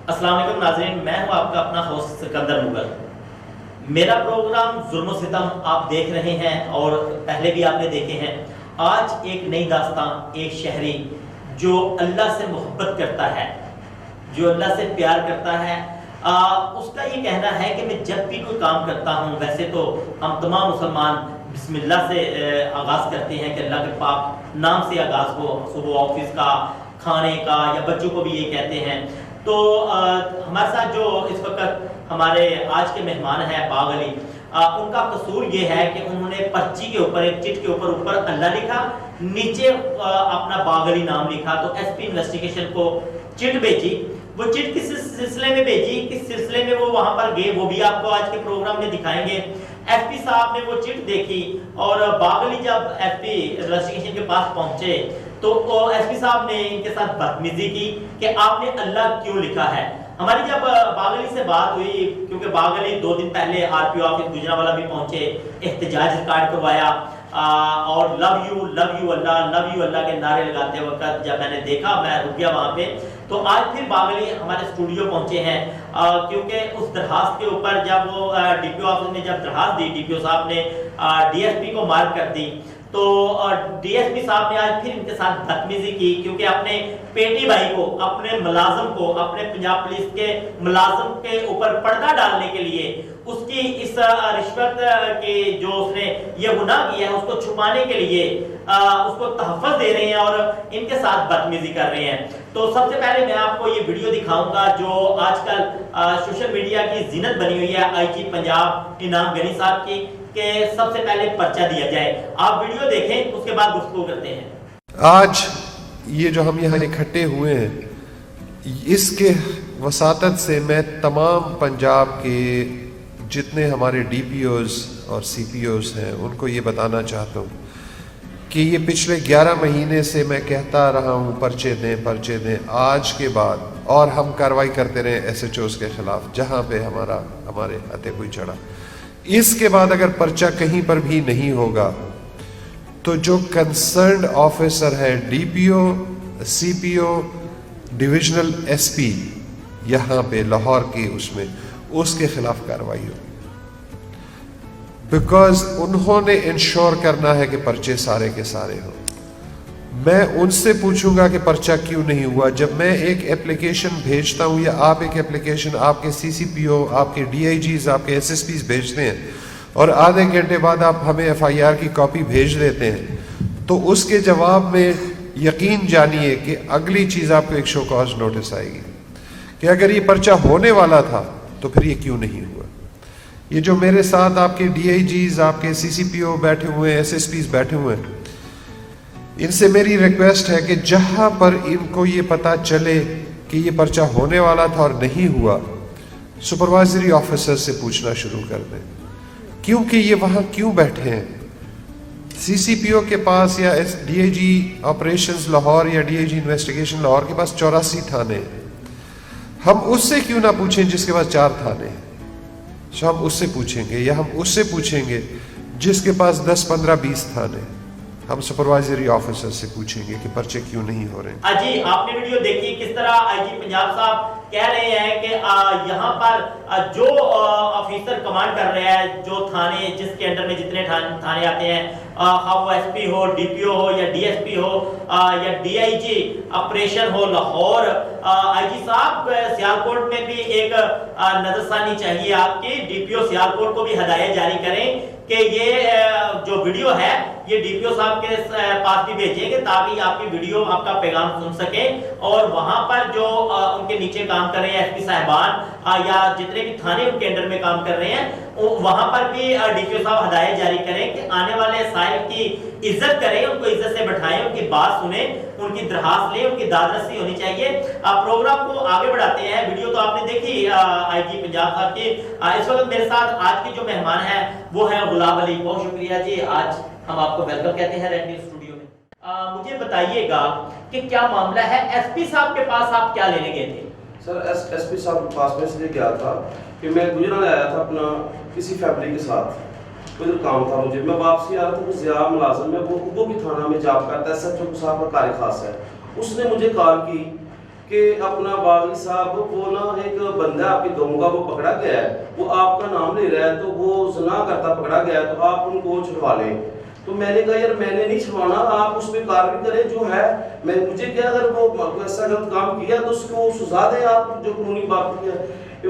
السلام علیکم ناظرین، میں ہوں آپ کا اپنا ہوسٹ سکندر مغل۔ میرا پروگرام ظلم و ستم آپ دیکھ رہے ہیں اور پہلے بھی آپ نے دیکھے ہیں۔ آج ایک نئی داستان، ایک شہری جو اللہ سے محبت کرتا ہے، جو اللہ سے پیار کرتا ہے، اس کا یہ کہنا ہے کہ میں جب بھی کوئی کام کرتا ہوں، ویسے تو ہم تمام مسلمان بسم اللہ سے آغاز کرتے ہیں کہ اللہ کے پاک نام سے آغاز ہو، صبح آفس کا، کھانے کا، یا بچوں کو بھی یہ کہتے ہیں۔ تو ہمارے ساتھ جو اس وقت ہمارے آج کے مہمان ہیں باغ علی، ان کا قصور یہ ہے کہ انہوں نے پرچی کے اوپر، ایک چٹ کے اوپر اللہ لکھا، نیچے اپنا باغ علی نام لکھا۔ تو ایس پی انویسٹیگیشن کو چٹ بھیجی۔ وہ چٹ کس سلسلے میں بھیجی، کس سلسلے میں وہ وہاں پر گئے، وہ بھی آپ کو آج کے پروگرام میں دکھائیں گے۔ ایس پی صاحب نے وہ چٹ دیکھی اور باغ علی جب ایس پی انویسٹیگیشن کے پاس پہنچے تو ایس پی صاحب نے ان کے ساتھ بدتمیزی کی کہ آپ نے اللہ کیوں لکھا ہے۔ ہماری جب باغ علی سے بات ہوئی، کیونکہ باغ علی 2 دن پہلے R P O office Gujranwala بھی پہنچے، احتجاج ریکارڈ کروایا، اور لو یو اللہ کے نعرے لگاتے وقت جب میں نے دیکھا، میں رک گیا وہاں پہ۔ تو آج پھر باغ علی ہمارے اسٹوڈیو پہنچے ہیں، کیونکہ اس درخواست کے اوپر جب وہ ڈی پی او آفس نے جب درخواست دی، ڈی پی او صاحب نے ڈی ایس پی کو مارک کر دی، تو ڈی ایس پی صاحب نے آج پھر ان کے ساتھ بدتمیزی کی، کیونکہ اپنے پیٹی بھائی کو، اپنے ملازم کو، اپنے پنجاب پولیس کے ملازم کے اوپر پردہ ڈالنے کے لیے، اس کی اس رشوت کی جو اس نے یہ گناہ کیا ہے اس کو چھپانے کے لیے اس کو تحفظ دے رہے ہیں اور ان کے ساتھ بدتمیزی کر رہے ہیں۔ تو سب سے پہلے میں آپ کو یہ ویڈیو دکھاؤں گا جو آج کل سوشل میڈیا کی زینت بنی ہوئی ہے، آئی جی پنجاب انعام غنی صاحب کی، کہ سب سے پہلے پرچہ دیا جائے۔ آپ ویڈیو دیکھیں، اس کے بعد گفتگو کرتے ہیں۔ آج یہ جو ہم یہاں اکٹھے ہوئے ہیں، اس کے وساطت سے میں تمام پنجاب کے جتنے ہمارے ڈی پی اوز اور سی پی اوز ہیں ان کو یہ بتانا چاہتا ہوں کہ یہ پچھلے 11 مہینے سے میں کہتا رہا ہوں پرچے دیں، آج کے بعد، اور ہم کارروائی کرتے رہے ایس ایچ اوز کے خلاف جہاں پہ ہمارے ہاتھے کوئی چڑھا۔ اس کے بعد اگر پرچہ کہیں پر بھی نہیں ہوگا تو جو کنسرنڈ آفیسر ہے، ڈی پی او، سی پی او، ڈویژنل ایس پی یہاں پہ لاہور کی، اس کے خلاف کارروائی ہو، بیکاز انہوں نے انشور کرنا ہے کہ پرچے سارے کے سارے ہوں۔ میں ان سے پوچھوں گا کہ پرچہ کیوں نہیں ہوا۔ جب میں ایک اپلیکیشن بھیجتا ہوں یا آپ ایک اپلیکیشن، آپ کے سی سی پی او، آپ کے ڈی آئی جیز، آپ کے ایس ایس پیز بھیجتے ہیں اور آدھے گھنٹے بعد آپ ہمیں ایف آئی آر کی کاپی بھیج دیتے ہیں، تو اس کے جواب میں یقین جانیے کہ اگلی چیز آپ کو ایک شو کاز نوٹس آئے گی کہ اگر یہ پرچہ ہونے والا تھا تو پھر یہ کیوں نہیں ہوا۔ یہ جو میرے ساتھ آپ کے ڈی آئی جیز، آپ کے سی سی پی او بیٹھے ہوئے ہیں، ایس ایس پیز بیٹھے ہوئے ہیں، ان سے میری ریکویسٹ ہے کہ جہاں پر ان کو یہ پتا چلے کہ یہ پرچہ ہونے والا تھا اور نہیں ہوا، سپروائزری آفیسر سے پوچھنا شروع کر دیں، کیونکہ یہ وہاں کیوں بیٹھے ہیں۔ سی سی پی او کے پاس یا D I G operations Lahore یا D I G investigation Lahore کے پاس 84 تھانے ہیں، ہم اس سے کیوں نہ پوچھیں جس کے پاس 4 تھانے ہیں؟ ہم اس سے پوچھیں گے، یا ہم اس سے پوچھیں گے جس کے پاس 10، 15، 20 تھانے ہیں۔ ہم سپروائزری آفیسر سے پوچھیں گے کہ پرچے کیوں نہیں ہو رہے ہیں۔ جی، آپ نے ویڈیو دیکھی کس طرح آئی جی پنجاب صاحب کہہ رہے ہیں کہ یہاں پر جو آفیسر کمانڈ کر رہا ہے، جو تھانے جس کے انڈر میں جتنے تھانے آتے ہیں، خواہ وہ ایس پی ہو، ڈی پی او ہو، یا ڈی ایس پی ہو، یا ڈی آئی جی آپریشن ہو لاہور، آئی جی صاحب سیالکوٹ میں بھی ایک نظر ثانی چاہیے آپ کی، ڈی پی او سیالکوٹ کو بھی ہدایت جاری کریں کہ یہ جو ویڈیو ہے یہ ڈی پی او صاحب کے پاس بھی بھیجیں گے تاکہ آپ کی ویڈیو، آپ کا پیغام سن سکیں، اور وہاں پر جو ان کے نیچے کام کر رہے ہیں ایس پی صاحبان یا جتنے بھی تھانے ان کے انڈر میں کام کر رہے ہیں، وہاں پر بھی ڈی پی او صاحب ہدایت جاری کریں کہ آنے والے سائل کی عزت کریں، ان کو عزت سے بٹھائیں، ان کی بات سنیں، ان کی درخواست لیں، ان کی داد رسی ہونی چاہیے۔ پروگرام کو آگے بڑھاتے ہیں۔ ویڈیو تو آپ نے دیکھی آئی جی پنجاب صاحب کی۔ اس وقت میرے ساتھ آج کے جو مہمان ہیں وہ ہے غلام علی۔ بہت شکریہ جی، آج ہم آپ کو ویلکم کہتے ہیں ریڈ نیوز اسٹوڈیو میں۔ مجھے بتائیے گا کہ کیا معاملہ ہے، ایس پی صاحب کے پاس آپ کیا لینے گئے تھے؟ سر ایس پی صاحب کے پاس میں اس لیے گیا تھا کہ میں گجرانوالہ آیا تھا اپنا کسی فیملی کے ساتھ، کوئی کام تھا مجھے، میں واپسی آ رہا تھا، وہ ضیاء ملازم ہے، وہ بھی تھانہ میں جاب کرتا ہے، ایس ایچ او صاحب کا کار خاص ہے، اس نے مجھے کال کی کہ اپنا باغی صاحب وہ نا ایک بندہ آپ کی گاؤں کا وہ پکڑا گیا ہے, وہ آپ کا نام لے رہا ہے, تو وہ زنا کرتا پکڑا گیا ہے, تو آپ ان کو چھڑوا لیں. تو میں نے کہا یار میں نے نہیں چھڑوانا, آپ اس پہ کارروائی کریں جو ہے, مجھے کیا اگر وہ ایسا غلط کام کیا تو اس کو سزا دیں آپ جو قانونی بات کی ہے.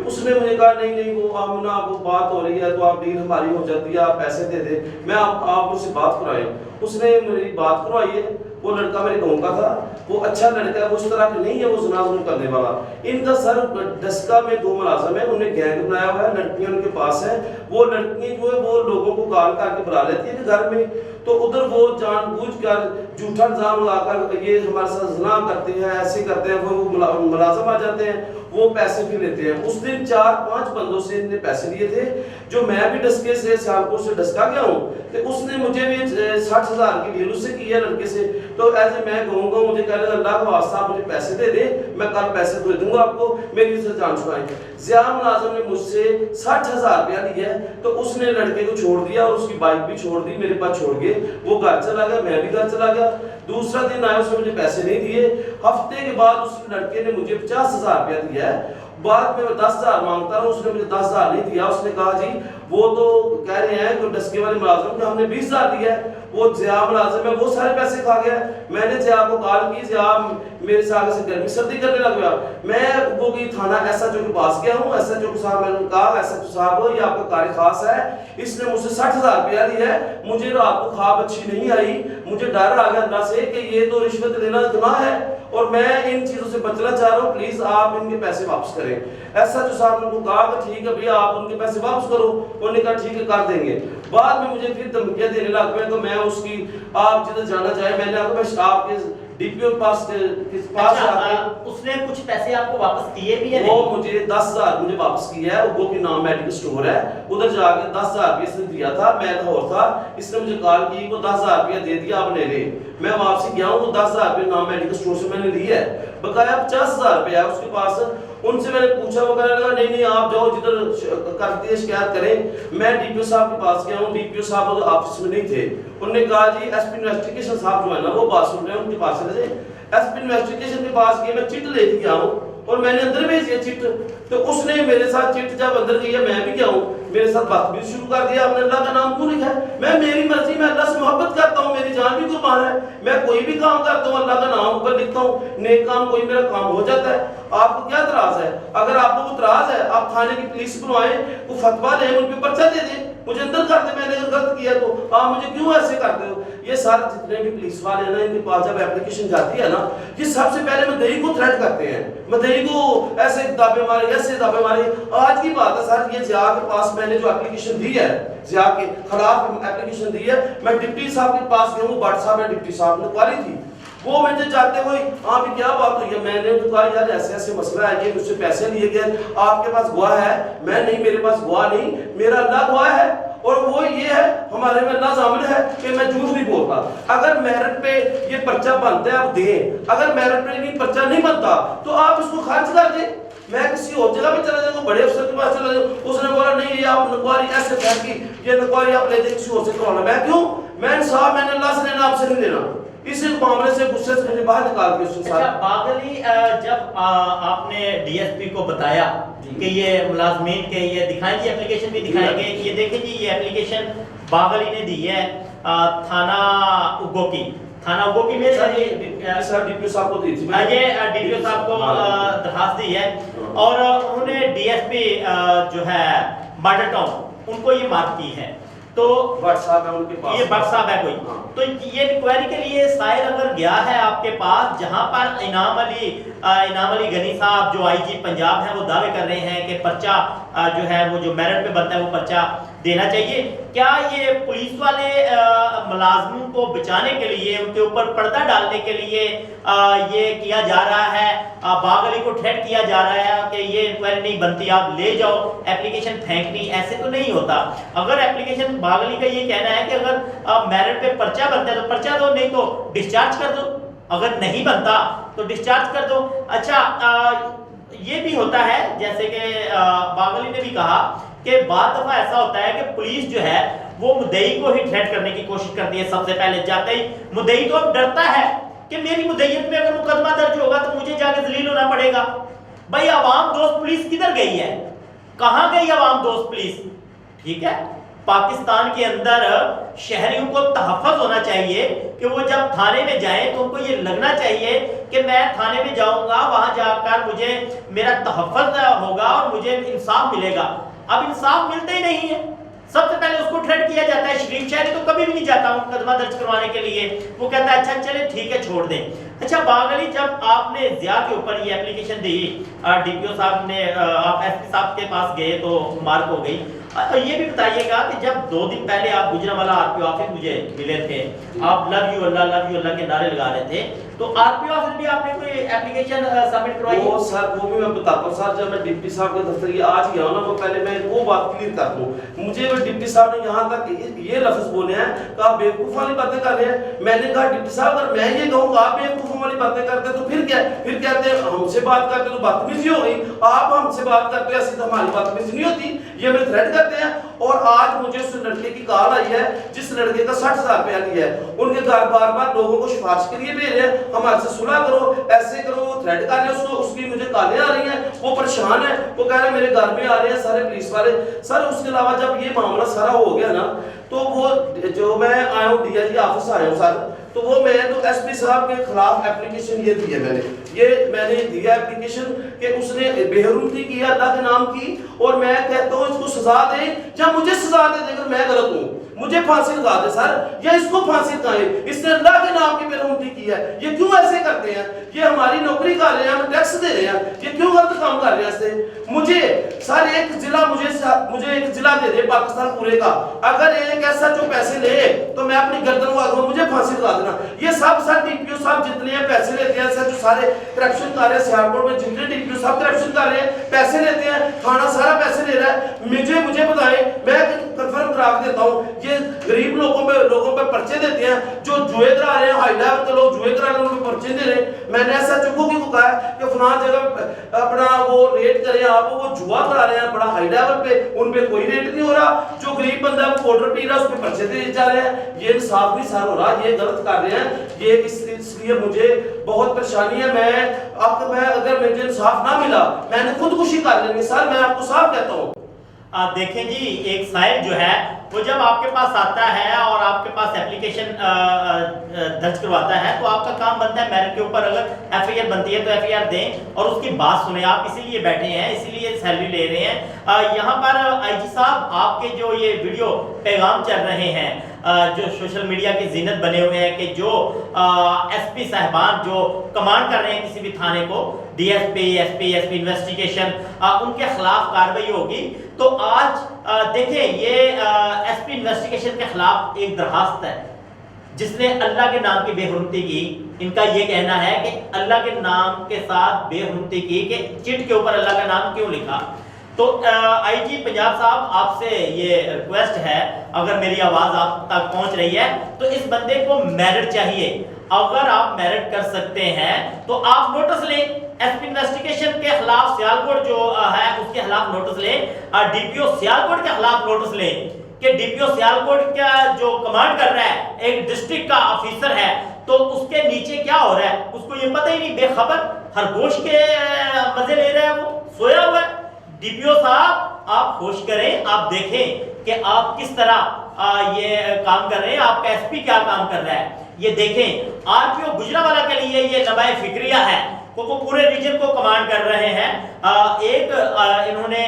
اس نے مجھے کہا نہیں وہ ہم نا وہ بات ہو رہی ہے تو آپ ڈیل ہماری ہو جاتی ہے, آپ پیسے دے دیں, میں آپ اس سے بات کرائیں. اس نے میری بات کروائی ہے. وہ لڑکا میرے گاؤں کا تھا, وہ اچھا لڑکا ہے, وہ اس طرح کا نہیں ہے وہ زنا کرنے والا. ان کا سر ڈسکا میں 2 ملازم ہیں, انہوں نے گینگ بنایا ہوا ہے, لڑکیاں ان کے پاس ہیں. وہ لڑکیاں جو ہے وہ لوگوں کو کال کر کے بلا لیتی ہیں گھر میں, تو ادھر وہ جان بوجھ کر جھوٹا الزام لگا کر یہ ہمارے ساتھ زنا کرتے ہیں, ایسے کرتے ہیں, وہ ملازم آ جاتے ہیں, وہ پیسے بھی لیتے ہیں. اس دن 4-5 بندوں سے ان نے پیسے لیے تھے, جو میں بھی ڈسکے سے سیالکوٹ سے ڈسکا گیا ہوں, تو اس نے مجھے بھی 60,000 کی ڈیل اس سے کی ہے لڑکے سے. تو ایسے میں کہوں گا, مجھے کہہ رہے اللہ کا واسطہ آپ مجھے پیسے دے دیں, میں کل پیسے دے دوں گا آپ کو, میری سے جان چھڑائیں. ضیاء ملازم نے مجھ سے 60,000 روپیہ لیا ہے, تو اس نے لڑکے کو چھوڑ دیا اور اس کی بائک بھی چھوڑ دی, میرے پاس چھوڑ کے وہ گھر چلا گیا, میں بھی گھر چلا گیا. دوسرا دن آیا, اس نے مجھے پیسے نہیں دیے. ہفتے کے بعد اس لڑکے نے مجھے 50,000 روپیہ دیا ہے. بعد میں 10,000 مانگتا رہا, اس نے مجھے 10,000 نہیں دیا. اس نے کہا جی وہ تو کہہ رہے ہیں کہ ڈسکے والے ملازم کہ ہم نے 20,000 دیا ہے, وہ ضیاء ملازم ہے, وہ سارے پیسے کھا گیا. میں نے ضیاء کو کال کی, ضیاء میرے سے آگے سے گرمی سردی کرنے لگ گیا. میں وہ کی تھانہ ایس ایچ او کے پاس گیا ہوں. ایس ایچ او صاحب میں نے کہا ایس ایچ او صاحب یہ آپ کا کار خاص ہے, اس نے مجھ سے 60,000 روپیہ دیا ہے, مجھے رات کو خواب اچھی نہیں آئی, مجھے ڈر آ گیا اللہ سے کہ یہ تو رشوت لینا گناہ ہے اور میں ان چیزوں سے بچنا چاہ رہا ہوں, پلیز آپ ان کے پیسے واپس کریں. ایس ایچ او صاحب نے ان کو کہا کہ ٹھیک ہے بھیا آپ ان کے پیسے واپس کرو. انہوں نے کہا ٹھیک ہے کر دیں گے. بعد میں مجھے پھر دھمکیاں دینے لگ پئے, تو میں اس کی آپ جدھر جانا چاہیں, میں نے آپ کو آپ کے ڈی پی او پاس اس نے کچھ پیسے آپ کو واپس کیے بھی ہیں؟ وہ مجھے 10,000 مجھے واپس کیا ہے. وہ کے نام میڈیکل سٹور ہے, ادھر جا کے 10,000 روپیہ اس نے دیا تھا, میں لاہور تھا, اس نے مجھے کال کی وہ 10,000 روپیہ دے دیا آپ نے لے. میں واپسی گیا ہوں, وہ 10,000 روپیہ نام میڈیکل سٹور سے میں نے لی ہے, بقایا 50,000 روپیہ ہے اس کے پاس. ان سے میں نے پوچھا, وہ کہنے لگا نہیں آپ جاؤ جدھر کرتے ہیں شکایت کریں. میں ڈی پی او صاحب کے پاس گیا ہوں, ڈی پی او صاحب آفس میں نہیں تھے. انہوں نے کہا جی ایس پی انویسٹیگیشن صاحب جو ہے نا وہ بات سن رہے ہیں, ان کے پاس چلے جائیں. ایس پی انویسٹیگیشن کے پاس گئے, میں چٹ لے کے گیا ہوں اور میں نے اندر بھیج دیا چٹ. تو اس نے میرے ساتھ چٹ جب اندر گئی ہے, میں بھی گیا ہوں, میرے ساتھ بات بھی شروع کر دیا. آپ نے اللہ کا نام کیوں لکھا ہے؟ میں میری مرضی, میں اللہ سے محبت کرتا ہوں, میری جان بھی قربان ہے, میں کوئی بھی کام کرتا ہوں اللہ کا نام اوپر لکھتا ہوں, نیک کام کوئی میرا کام ہو جاتا ہے. آپ کو کیا اعتراض ہے؟ اگر آپ کو اعتراض ہے آپ تھانے کی پولیس بلوائیں, وہ فتویٰ لیں, ان پہ پرچہ دے دیں, مجھے اندر کر دیں. میں نے اگر غلط کیا تو آپ مجھے کیوں ایسے کرتے ہو؟ یہ سارے جتنے بھی پولیس والے ہیں نا, ان کے پاس جب اپلیکیشن جاتی ہے نا, یہ سب سے پہلے مدعی کو تھریٹ کرتے ہیں, مدعی کو ایسے دعوے مارے, ایسے دعوے مارے. آج کی بات ہے سر, یہ ضیاء کے پاس میں نے جو اپلیکیشن دی ہے, ضیاء کے خلاف اپلیکیشن دی ہے, میں ڈپٹی صاحب کے پاس گیا ہوں, بٹ صاحب نے ڈپٹی صاحب نے کوالی تھی, وہ مجھے چاہتے ہوئے ہاں بھی کیا بات ہوئی ہے. میں نے کہا یار ایسے ایسے مسئلہ ہے, یہ مجھ سے پیسے لیے گئے, آپ کے پاس گواہ ہے؟ میں نہیں, میرے پاس گواہ نہیں, میرا اللہ گواہ ہے, اور وہ یہ ہے ہمارے میں اللہ ضامن ہے کہ میں جھوٹ نہیں بولتا. اگر میرٹ پہ یہ پرچہ بنتا ہے آپ دیں, اگر میرٹ پہ یہ پرچہ نہیں بنتا تو آپ اس کو خارج کر دیں. میں کسی اور جگہ پہ چلا جاؤں, بڑے افسر کے پاس چلا جاؤں, اس نے بولا نہیں یہ آپ نکواری ایسے پھینکی, یہ نکواری آپ لے دیں کسی اور سے کروانا. میں کیوں؟ میں انصاف میں نے اللہ سے لینا, آپ سے نہیں لینا. اسی معاملے سے غصے سے مجھے باہر نکال کے اس کے ساتھ. اچھا باغلی, جب آپ نے ڈی ایس پی کو بتایا کہ یہ ملازمین کے یہ دکھائیں جی اپلیکیشن بھی دکھائیں گے, یہ دیکھیں جی یہ اپلیکیشن باغلی نے دی ہے تھانہ اگوکی, تھانہ اگوکی میں سر ڈی پی او صاحب کو دی تھی, یہ ڈی پی او صاحب کو درخواست دی ہے, اور انہوں نے ڈی ایس پی جو ہے ماڈل ٹاؤن ان کو یہ مارک کی ہے. تو بٹ صاحب ہے ان کے پاس, یہ بٹ صاحب ہے کوئی, تو یہ انکوائری کے لیے سائر اگر گیا ہے آپ کے پاس, جہاں پر انعام علی غنی صاحب جو آئی جی پنجاب ہیں وہ دعوے کر رہے ہیں کہ پرچہ جو ہے وہ جو میرٹ پہ بنتا ہے وہ پرچہ دینا چاہیے, کیا یہ پولیس والے ملازموں کو بچانے کے لیے, ان کے اوپر پردہ ڈالنے کے لیے یہ کیا جا رہا ہے, باغ علی کو تھریٹ کیا جا رہا ہے کہ یہ انکوائری نہیں بنتی آپ لے جاؤ اپلیکیشن پھینکنی؟ ایسے تو نہیں ہوتا. اگر اپلیکیشن باغ علی کا یہ کہنا ہے کہ اگر میرٹ پہ پرچہ بنتا ہے تو پرچہ دو, نہیں تو ڈسچارج کر دو, اگر نہیں بنتا تو ڈسچارج کر دو. اچھا یہ بھی ہوتا ہے جیسے کہ باغ علی نے بھی کہا کہ بعض دفعہ ایسا ہوتا ہے کہ پولیس جو ہے وہ مدعی کو ہی تھریٹ کرنے کی کوشش کرتی ہے. سب سے پہلے جاتے ہی مدعی تو اب ڈرتا ہے کہ میری مدعیت میں اگر مقدمہ درج ہوگا تو مجھے جا کے ذلیل ہونا پڑے گا. بھائی عوام دوست پولیس کدھر گئی ہے؟ کہاں گئی عوام دوست پولیس؟ ٹھیک ہے، پاکستان کے اندر شہریوں کو تحفظ ہونا چاہیے کہ وہ جب تھانے میں جائیں تو ان کو یہ لگنا چاہیے کہ میں تھانے میں جاؤں گا، وہاں جا کر مجھے میرا تحفظ ہوگا اور مجھے انصاف ملے گا. اب انصاف ملتا ہی نہیں ہے. سب سے پہلے اس کو تھریٹ کیا جاتا ہے. شریف شہری تو کبھی بھی نہیں جاتا مقدمہ درج کروانے کے لیے، وہ کہتا ہے اچھا چلے ٹھیک ہے چھوڑ دیں. اچھا باغ علی، جب آپ نے ضیاء کے اوپر یہ اپلیکیشن دی، ڈی پی او صاحب نے، آپ ایس پی صاحب کے پاس گئے تو مارک ہو گئی. یہ بھی بتائیے گا کہ جب 2 دن پہلے آپ Gujranwala R P O office مجھے ملے تھے، آپ لو یو اللہ کے نعرے لگا رہے تھے، تو آر پی او آفس بھی آپ نے کوئی اپلیکیشن سبمٹ کروائی؟ وہ سر وہ بھی میں بتاتا ہوں سر. جب میں ڈپٹی صاحب کے دفتر یہ آج گیا ہوں نا، وہ پہلے میں وہ بات کلیئر کر دوں. مجھے ڈپٹی صاحب نے یہاں تک یہ لفظ بولے ہیں کہ آپ بیوقوف والی باتیں کر رہے ہیں. میں نے کہا ڈپٹی صاحب اگر میں یہ کہوں کہ آپ بیوقوفوں والی باتیں کرتے تو پھر کیا؟ پھر کہتے ہیں ہم سے بات کرتے تو بدتمیزی ہو گئی، آپ ہم سے بات کرتے ایسی تو ہماری بدتمیزی نہیں ہوتی. یہ ہمیں تھریٹ کرتے ہیں. اور آج مجھے اس لڑکے کی کال آئی ہے جس لڑکے کا 60,000 روپیہ لیا ہے. ان کے گھر بار بار لوگوں کو سفارش کے لیے بھیج رہے ہیں، ہمارے سے صلح کرو، ایسے کرو. وہ تھریٹ کر رہے ہیں اس کی مجھے کالیں آ رہی ہیں. وہ پریشان ہے، وہ کہہ رہے ہیں میرے گھر میں آ رہے ہیں سارے پولیس والے. سر اس کے علاوہ جب یہ معاملہ سارا ہو گیا نا، تو وہ جو میں آیا ہوں ڈی آئی جی آفس آیا ہوں سر، تو وہ میں تو ایس پی صاحب کے خلاف اپلیکیشن یہ دی ہے. میں نے دیا اپلیکیشن کہ اس نے بے حرمتی کی اللہ کے نام کی، اور میں کہتا ہوں اس کو سزا دیں یا مجھے سزا دے اگر میں غلط ہوں. مجھے پھانسی لگا دے سر، یا اس کو پھانسی لگائیں. اس نے اللہ کے نام کی بے حرمتی کی ہے. یہ کیوں ایسے کرتے ہیں؟ یہ ہماری نوکری کر رہے ہیں، ہم ٹیکس دے رہے ہیں، یہ کیوں غلط کام کر رہے ہیں؟ اس سے مجھے سر ایک ضلع مجھے ایک ضلع دے دے پاکستان پورے کا، اگر ایک ایسا جو پیسے لے تو میں اپنی گردن اڑا دوں، مجھے پھانسی لگا دینا. یہ سب سر ڈی پی او صاحب جتنے ہیں پیسے لیتے ہیں سر، جو سارے کرپشن کر رہے ہیں سیالکوٹ میں، جتنے ڈی پی او صاحب کرپشن کر رہے ہیں پیسے لیتے ہیں، تھانہ سارا پیسے لے رہا ہے. مجھے بتائیں، میں کنفرم کرا دیتا ہوں. یہ غریب لوگوں پہ پرچے دیتے ہیں، جو جوئے کرا رہے ہیں، ہائی لیول کے لوگ جوئے کرا رہے ہیں ان پہ پرچے دے رہے ہیں. میں نے ایسا چکو کی کو کہا ہے کہ فلاں جگہ اپنا وہ ریٹ کریں آپ، وہ جوا کرا رہے ہیں بڑا ہائی لیول پہ، ان پہ کوئی ریٹ نہیں ہو رہا. جو غریب بندہ وہ پاؤڈر پی رہا ہے اس پہ پرچے دے جا رہے ہیں. یہ انصاف نہیں سر ہو رہا، یہ غلط کر رہے ہیں. یہ اس لیے مجھے بہت پریشانی ہے. میں اگر مجھے انصاف نہ ملا میں نے خودکشی کر لینی سر، میں آپ کو صاف کہتا ہوں. آپ دیکھیں جی، ایک سائل جو ہے وہ جب آپ کے پاس آتا ہے اور آپ کے پاس اپلیکیشن درج کرواتا ہے تو آپ کا کام بنتا ہے میرٹ کے اوپر اگر ایف آئی آر بنتی ہے تو ایف آئی آر دیں اور اس کی بات سنیں. آپ اسی لیے بیٹھے ہیں، اسی لیے سیلری لے رہے ہیں. یہاں پر آئی جی صاحب آپ کے جو یہ ویڈیو پیغام چل رہے ہیں جو سوشل میڈیا کی زینت بنے ہوئے ہیں کہ جو ایس پی صاحبان جو کمانڈ کر رہے ہیں کسی بھی تھانے کو، ڈی ایس پی انویسٹیگیشن، ان کے خلاف کارروائی ہوگی. تو آج دیکھیں یہ ایس پی انویسٹیگیشن کے خلاف ایک درخواست ہے جس نے اللہ کے نام کی بے حرمتی کی. ان کا یہ کہنا ہے کہ اللہ کے نام کے ساتھ بے حرمتی کی کہ چٹ کے اوپر اللہ کا نام کیوں لکھا. تو آئی جی پنجاب صاحب آپ سے یہ ریکویسٹ ہے، اگر میری آواز آپ تک پہنچ رہی ہے تو اس بندے کو میرٹ چاہیے. اگر آپ میرٹ کر سکتے ہیں تو آپ نوٹس لیں. ایس پی انویسٹیگیشن کے خلاف سیالکوٹ جو ہے اس کے خلاف نوٹس لیں. ڈی پی او سیالکوٹ کے خلاف نوٹس لیں کہ ڈی پی او سیالکوٹ کا جو کمانڈ کر رہا ہے ایک ڈسٹرکٹ کا آفیسر ہے تو اس کے نیچے کیا ہو رہا ہے اس کو یہ پتہ ہی نہیں، بے خبر خرگوش کے مزے لے رہا ہے، وہ سویا ہوا ہے. ڈی پی او صاحب آپ ہوش کریں، آپ دیکھیں کہ آپ کس طرح یہ کام کر رہے ہیں، آپ کا ایس پی کیا کام کر رہا ہے. یہ دیکھیں آر پی او گجرانوالہ کے لیے یہ نمائے فکریہ ہے، وہ پورے ریجن کو کمانڈ کر رہے ہیں. ایک انہوں نے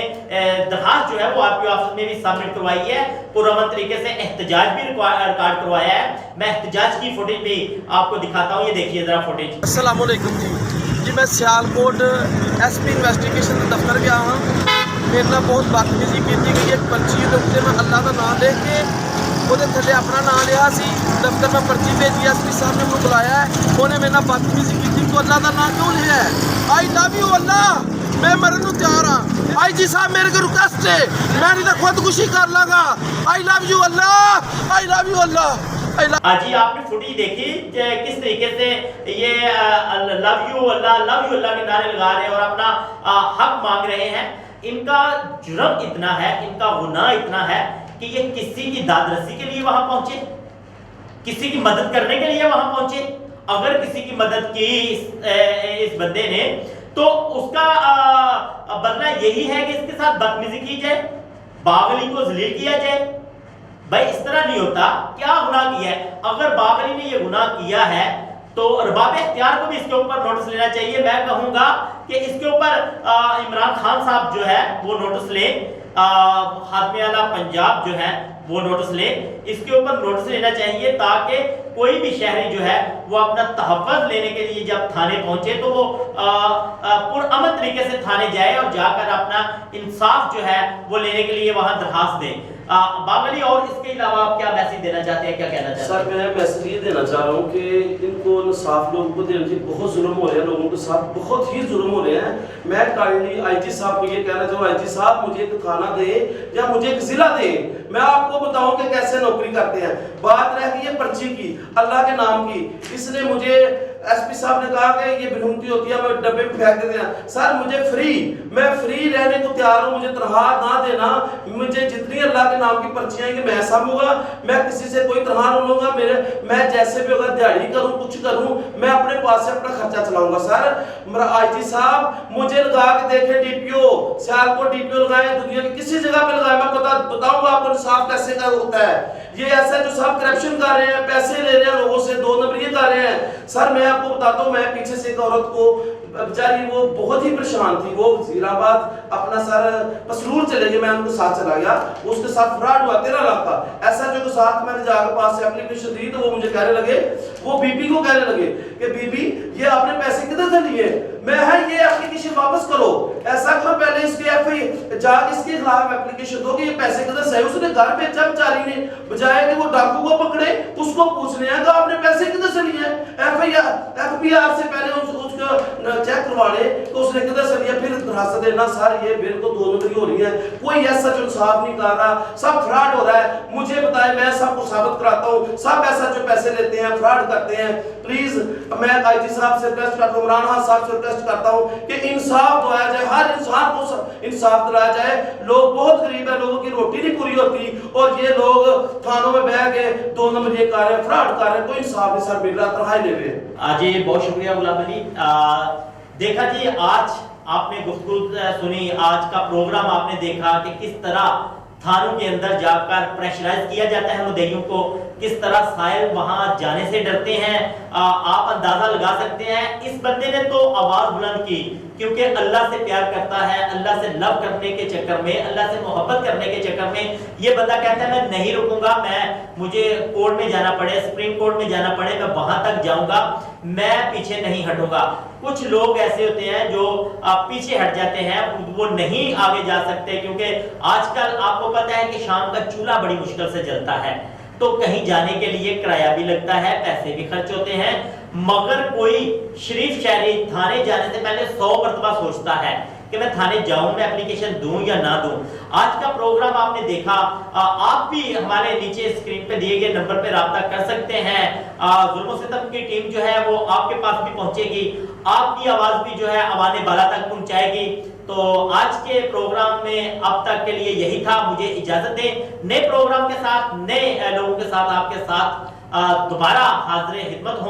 درخواست جو ہے وہ آر پی او آفس میں بھی سبمٹ کروائی ہے، پرامن طریقے سے احتجاج بھی ریکارڈ کروایا ہے. میں احتجاج کی فوٹیج بھی آپ کو دکھاتا ہوں، یہ دیکھیے ذرا فوٹیج. السلام علیکم جی میں سیالکوٹ ایس پی انویسٹیگیشن دفتر گیا ہاں. میرے نال بہت بدتمیزی کی گئی. ایک پرچی کے اتنے میں اللہ کا نام لے کے وہ تھلے اپنا نام لیا سی. دفتر میں پرچی بھیجی، ایس پی صاحب نے مجھے بلایا ہے، انہیں میرے نال بدتمیزی کی. تو اللہ کا نام کیوں لیا ہے؟ آئی لو یو اللہ، میں مرن کو تیار ہاں. آئی جی صاحب میرے کو ریکویسٹ ہے، میں نہیں تو خودکشی کر لگا. آئی love you Allah, I love you اللہ. جی آپ نے فوٹیج دیکھی کس طریقے سے یہ لو یو اللہ کے نعرے لگا رہے ہیں اور اپنا حق مانگ رہے ہیں. ان کا جرم اتنا ہے، ان کا گناہ اتنا ہے کہ یہ کسی کی داد رسی کے لیے وہاں پہنچے، کسی کی مدد کرنے کے لیے وہاں پہنچے. اگر کسی کی مدد کی اس بندے نے تو اس کا بدلہ یہی ہے کہ اس کے ساتھ بدتمیزی کی جائے, باغلی کو ذلیل کیا جائے. بھائی اس طرح نہیں ہوتا. کیا گناہ کیا ہے؟ اگر باغلی نے یہ گناہ کیا ہے تو ارباب اختیار کو بھی اس کے اوپر نوٹس لینا چاہیے. میں کہوں گا کہ اس کے اوپر عمران خان صاحب جو ہے وہ نوٹس لیں, خادم اعلیٰ پنجاب جو ہے وہ نوٹس لیں, اس کے اوپر نوٹس لینا چاہیے تاکہ کوئی بھی شہری جو ہے وہ اپنا تحفظ لینے کے لیے جب تھانے پہنچے تو وہ پرامن طریقے سے تھانے جائے اور جا کر اپنا انصاف جو ہے وہ لینے کے لیے وہاں درخواست دیں. باغلی اور اس کے علاوہ آپ کیا میسیج دینا چاہتے ہیں, کیا کہنا چاہتے ہیں؟ سر میں میسیج یہ دینا چاہ رہا ہوں کہ ان کو انصاف لوگوں کو دینا چاہیے. بہت ظلم ہو رہے ہیں لوگوں کے ساتھ, بہت ہی ظلم ہو رہے ہیں. میں کائنڈلی آئی جی صاحب کو یہ کہنا چاہوں, آئی جی صاحب مجھے ایک تھانہ دے یا مجھے ایک ضلع دے, میں آپ کو بتاؤں کہ کیسے نوکری کرتے ہیں. بات رہ گئی ہے پرچی کی, اللہ کے نام کی. اس نے مجھے ایس پی صاحب نے کہا کہ یہ بنوتی ہوتی ہے, میں ڈبے میں پھینک دیتے ہیں. سر مجھے فری, میں فری رہنے کو تیار ہوں, مجھے تنخواہ نہ دینا. مجھے جتنی اللہ کے نام کی پرچیاں ہیں کہ میں ساموں گا, میں کسی سے کوئی تنخواہ نہیں لوں گا. میں جیسے بھی اگر دیہڑی کروں کچھ کروں, میں اپنے پاس سے اپنا خرچہ چلاؤں گا. سر میرا آئی جی صاحب مجھے لگا کے دیکھیں, ڈی پی او سیالکوٹ ڈی پی او لگائیں, دنیا کی کسی جگہ پہ لگائیں, میں بتاؤں گا آپ کو انصاف کیسے کا ہوتا ہے. یہ ایسا جو صاحب کرپشن کر رہے ہیں, پیسے لے رہے ہیں لوگوں سے, دو نمبریے کر رہے ہیں. سر میں آپ کو بتاتا ہوں, میں پیچھے سے ایک عورت کو بیچاری وہ بہت ہی پریشان تھی, وہ وزیر آباد اپنا سر پسرور چلے گئے, میں ان کے ساتھ چلا گیا, اس کے ساتھ فراڈ ہوا 13 لاکھ کا. ایسا جو کے ساتھ میں نے جا کے پاس سے اپلیکیشن دی تو وہ مجھے کہنے لگے, وہ بی بی کو کہنے لگے کہ بی بی یہ آپ نے پیسے کدھر سے لیے؟ میں یہ اپلیکیشن واپس کرو, ایسا کرو پہلے اس کے ایف آئی جا کے اس کے خلاف اپلیکیشن دو کہ یہ پیسے کدھر سے. اس نے گھر بھیجا بیچاری نے, بجائے کہ وہ ڈاکو کو پکڑے اس کو پوچھنے ہیں کہ آپ نے پیسے کدھر سے لیے. ایف بی آر سے پہلے اس کو چیک کروا لے کہ اس نے کدھر سے لیا, پھر درخواست دینا. سر یہ بالکل دو نمبری ہو رہی ہے, کوئی ایسا جو انصاف نہیں کر رہا, سب فراڈ ہو رہا ہے. مجھے بتائیں, میں سب کو ثابت کراتا ہوں, سب ایسا جو پیسے لیتے ہیں فراڈ کرتے ہیں. پلیز میں آئی جی صاحب سے ریکویسٹ کرتا ہوں, عمران خان صاحب سے ریکویسٹ کرتا ہوں کہ انصاف دلایا جائے, ہر انسان کو انصاف دلایا جائے. لوگ بہت غریب ہیں, لوگوں کی روٹی نہیں پوری ہوتی, اور یہ لوگ تھانوں میں بیٹھ کے دو نمبر یہ کر رہے ہیں, فراڈ کر رہے ہیں, کوئی انصاف نہیں سر مل رہا, تنخواہ لے رہے ہیں. جی بہت شکریہ غلام علی. دیکھا جی آج آپ نے گفتگو سنی, آج کا پروگرام آپ نے دیکھا کہ کس طرح تھانوں کے اندر جا کر پریشرائز کیا جاتا ہے مدعیوں کو, کس طرح سائل وہاں جانے سے ڈرتے ہیں. آپ اندازہ لگا سکتے ہیں اس بندے نے تو آواز بلند کی کیونکہ اللہ سے پیار کرتا ہے, اللہ سے لو کرنے کے چکر میں, اللہ سے محبت کرنے کے چکر میں یہ بندہ کہتا ہے میں نہیں رکوں گا, مجھے کورٹ میں جانا پڑے, سپریم کورٹ میں جانا پڑے, میں وہاں تک جاؤں گا, میں پیچھے نہیں ہٹوں گا. کچھ لوگ ایسے ہوتے ہیں جو پیچھے ہٹ جاتے ہیں, وہ نہیں آگے جا سکتے کیونکہ آج کل آپ کو پتہ ہے کہ شام کا چولہا بڑی مشکل سے جلتا ہے, تو کہیں جانے کے لیے کرایہ بھی لگتا ہے, پیسے بھی خرچ ہوتے ہیں. مگر کوئی شریف شہری تھانے جانے سے پہلے 100 مرتبہ سوچتا ہے کہ میں تھانے جاؤں, میں اپلیکیشن دوں یا نہ دوں. آج کا پروگرام آپ نے دیکھا, آپ بھی ہمارے نیچے اسکرین پہ دیے گئے نمبر پہ رابطہ کر سکتے ہیں. ظلم و ستم کی ٹیم جو ہے وہ آپ کے پاس بھی پہنچے گی, آپ کی آواز بھی جو ہے عوام بالا تک پہنچائے گی. تو آج کے پروگرام میں اب تک کے لیے یہی تھا, مجھے اجازت دیں. نئے پروگرام کے ساتھ, نئے لوگوں کے ساتھ آپ کے ساتھ دوبارہ حاضر خدمت ہوں.